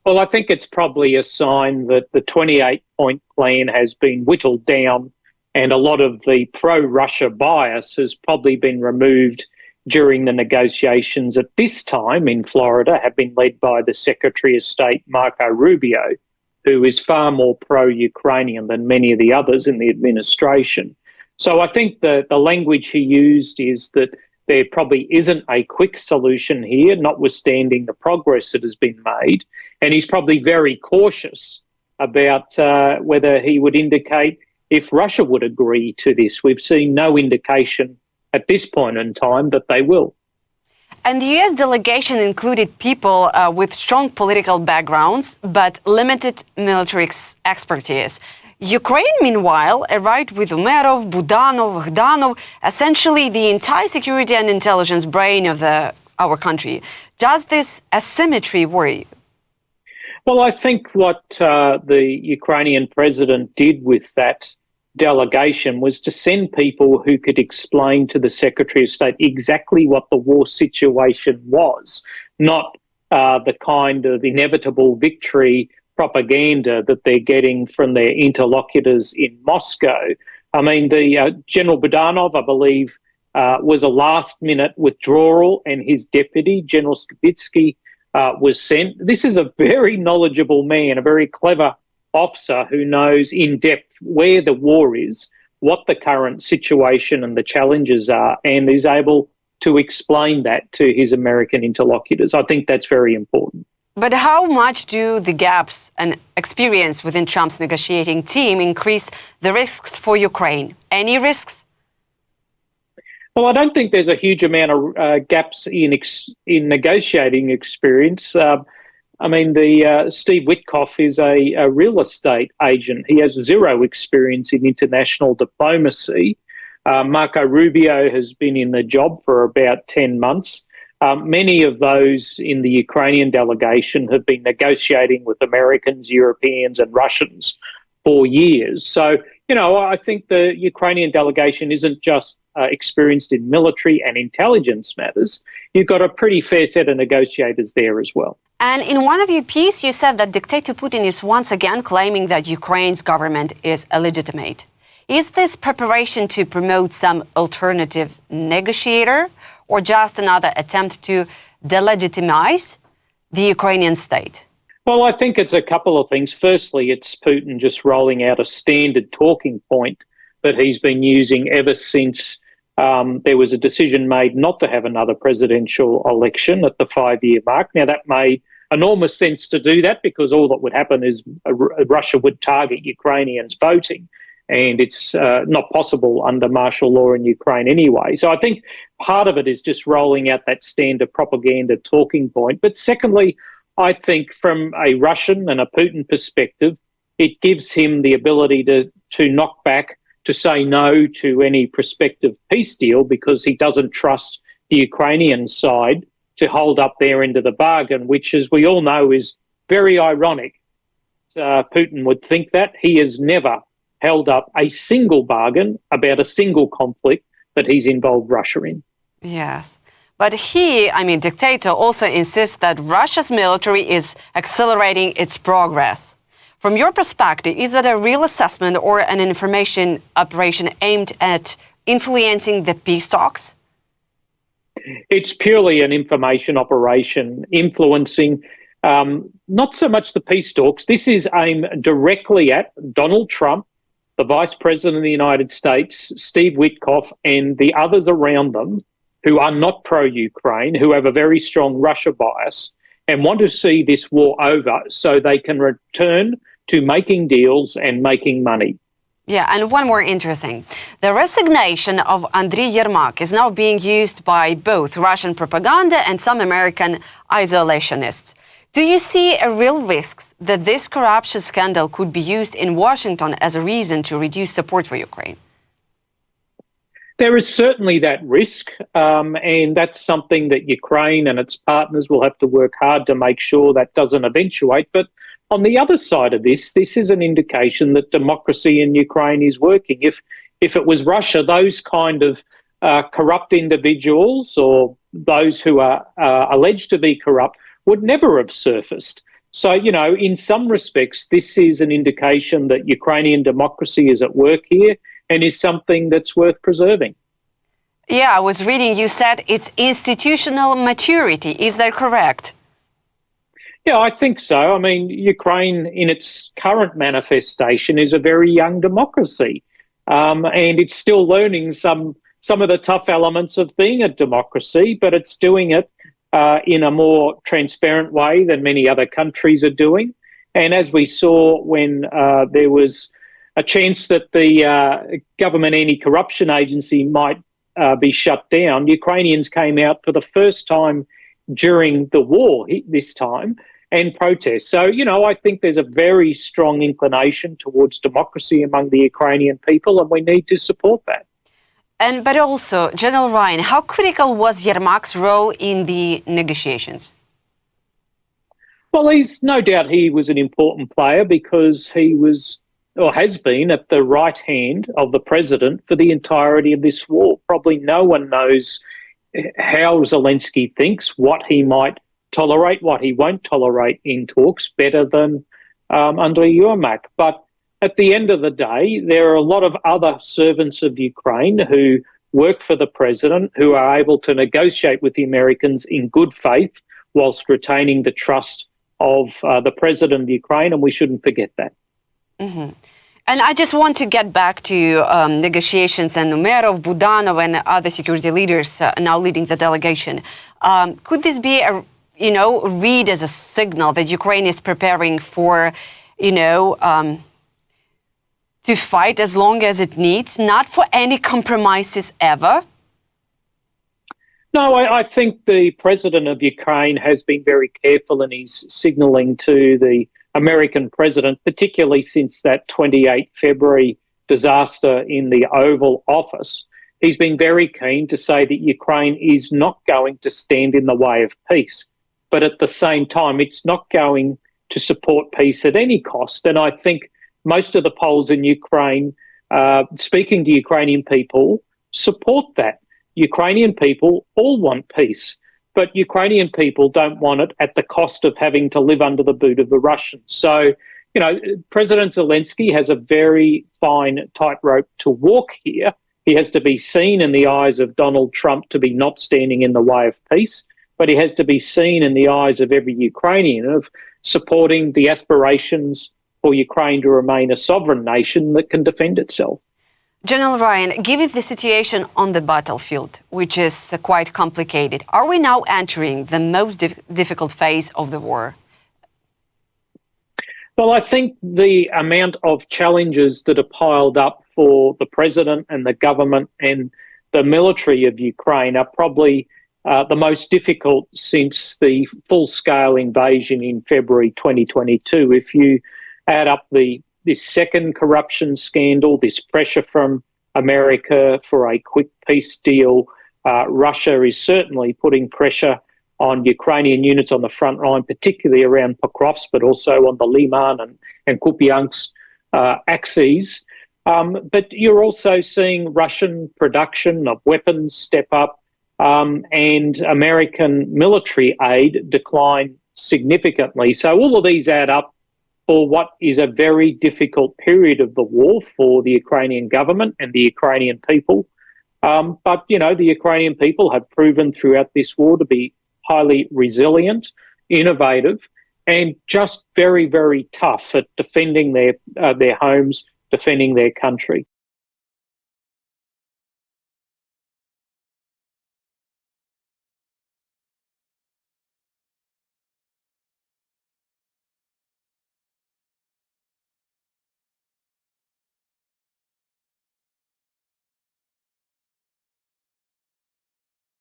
Well, I think it's probably a sign that the 28-point plan has been whittled down and a lot of the pro-Russia bias has probably been removed during the negotiations at this time in Florida, have been led by the Secretary of State, Marco Rubio, who is far more pro-Ukrainian than many of the others in the administration. So I think the language he used is that there probably isn't a quick solution here, notwithstanding the progress that has been made. And he's probably very cautious about whether he would indicate if Russia would agree to this. We've seen no indication at this point in time that they will. And the U.S. delegation included people with strong political backgrounds, but limited military expertise. Ukraine, meanwhile, arrived with Umerov, Budanov, Khdanov, essentially the entire security and intelligence brain of our country. Does this asymmetry worry you? Well, I think what the Ukrainian president did with that delegation was to send people who could explain to the Secretary of State exactly what the war situation was, not the kind of inevitable victory propaganda that they're getting from their interlocutors in Moscow. I mean, the General Budanov, I believe, was a last-minute withdrawal, and his deputy, General Skibitsky, was sent. This is a very knowledgeable man, a very clever officer who knows in depth where the war is, what the current situation and the challenges are, and is able to explain that to his American interlocutors. I think that's very important. But how much do the gaps and experience within Trump's negotiating team increase the risks for Ukraine? Any risks? Well, I don't think there's a huge amount of gaps in negotiating experience. I mean, Steve Witkoff is a real estate agent. He has zero experience in international diplomacy. Marco Rubio has been in the job for about 10 months. Many of those in the Ukrainian delegation have been negotiating with Americans, Europeans and Russians for years. So, I think the Ukrainian delegation isn't just experienced in military and intelligence matters. You've got a pretty fair set of negotiators there as well. And in one of your pieces, you said that dictator Putin is once again claiming that Ukraine's government is illegitimate. Is this preparation to promote some alternative negotiator or just another attempt to delegitimize the Ukrainian state? Well, I think it's a couple of things. Firstly, it's Putin just rolling out a standard talking point that he's been using ever since there was a decision made not to have another presidential election at the 5-year mark. Now, that made enormous sense to do that because all that would happen is Russia would target Ukrainians voting, and it's not possible under martial law in Ukraine anyway. So I think part of it is just rolling out that standard propaganda talking point. But secondly, I think from a Russian and a Putin perspective, it gives him the ability to knock back, to say no to any prospective peace deal because he doesn't trust the Ukrainian side to hold up their end of the bargain, which, as we all know, is very ironic. Putin would think that. He has never held up a single bargain about a single conflict that he's involved Russia in. Yes. But dictator also insists that Russia's military is accelerating its progress. From your perspective, is that a real assessment or an information operation aimed at influencing the peace talks? It's purely an information operation influencing not so much the peace talks. This is aimed directly at Donald Trump, the Vice President of the United States, Steve Witkoff, and the others around them who are not pro-Ukraine, who have a very strong Russia bias and want to see this war over so they can return to making deals and making money. Yeah, and one more interesting. The resignation of Andriy Yermak is now being used by both Russian propaganda and some American isolationists. Do you see a real risk that this corruption scandal could be used in Washington as a reason to reduce support for Ukraine? There is certainly that risk, and that's something that Ukraine and its partners will have to work hard to make sure that doesn't eventuate. But on the other side of this is an indication that democracy in Ukraine is working. If it was Russia, those kind of corrupt individuals or those who are alleged to be corrupt would never have surfaced. So, in some respects, this is an indication that Ukrainian democracy is at work here and is something that's worth preserving. Yeah, I was reading, you said it's institutional maturity. Is that correct? Yeah, I think so. I mean, Ukraine, in its current manifestation, is a very young democracy, and it's still learning some of the tough elements of being a democracy, but it's doing it in a more transparent way than many other countries are doing. And as we saw when there was a chance that the government anti-corruption agency might be shut down, Ukrainians came out for the first time during the war this time and protest. So, I think there's a very strong inclination towards democracy among the Ukrainian people, and we need to support that. But also, General Ryan, how critical was Yermak's role in the negotiations? Well, no doubt he was an important player because he was or has been at the right hand of the president for the entirety of this war. Probably no one knows how Zelensky thinks, what he might tolerate, what he won't tolerate in talks better than under Yermak. But at the end of the day, there are a lot of other servants of Ukraine who work for the president, who are able to negotiate with the Americans in good faith whilst retaining the trust of the president of Ukraine, and we shouldn't forget that. Mm-hmm. And I just want to get back to negotiations and Umerov, Budanov, and other security leaders now leading the delegation. Could this be read as a signal that Ukraine is preparing for, to fight as long as it needs, not for any compromises ever? No, I think the president of Ukraine has been very careful in his signalling to the American president, particularly since that 28 February disaster in the Oval Office. He's been very keen to say that Ukraine is not going to stand in the way of peace. But at the same time, it's not going to support peace at any cost. And I think most of the polls in Ukraine, speaking to Ukrainian people, support that. Ukrainian people all want peace, but Ukrainian people don't want it at the cost of having to live under the boot of the Russians. So, President Zelensky has a very fine tightrope to walk here. He has to be seen in the eyes of Donald Trump to be not standing in the way of peace, but he has to be seen in the eyes of every Ukrainian of supporting the aspirations for Ukraine to remain a sovereign nation that can defend itself. General Ryan, given the situation on the battlefield, which is quite complicated, are we now entering the most difficult phase of the war? Well, I think the amount of challenges that are piled up for the president and the government and the military of Ukraine are probably the most difficult since the full-scale invasion in February 2022. If you add up this second corruption scandal, this pressure from America for a quick peace deal, Russia is certainly putting pressure on Ukrainian units on the front line, particularly around Pokrovsk, but also on the Liman and Kupiansk axes. But you're also seeing Russian production of weapons step up and American military aid decline significantly. So all of these add up for what is a very difficult period of the war for the Ukrainian government and the Ukrainian people. But, the Ukrainian people have proven throughout this war to be highly resilient, innovative, and just very, very tough at defending their homes, defending their country.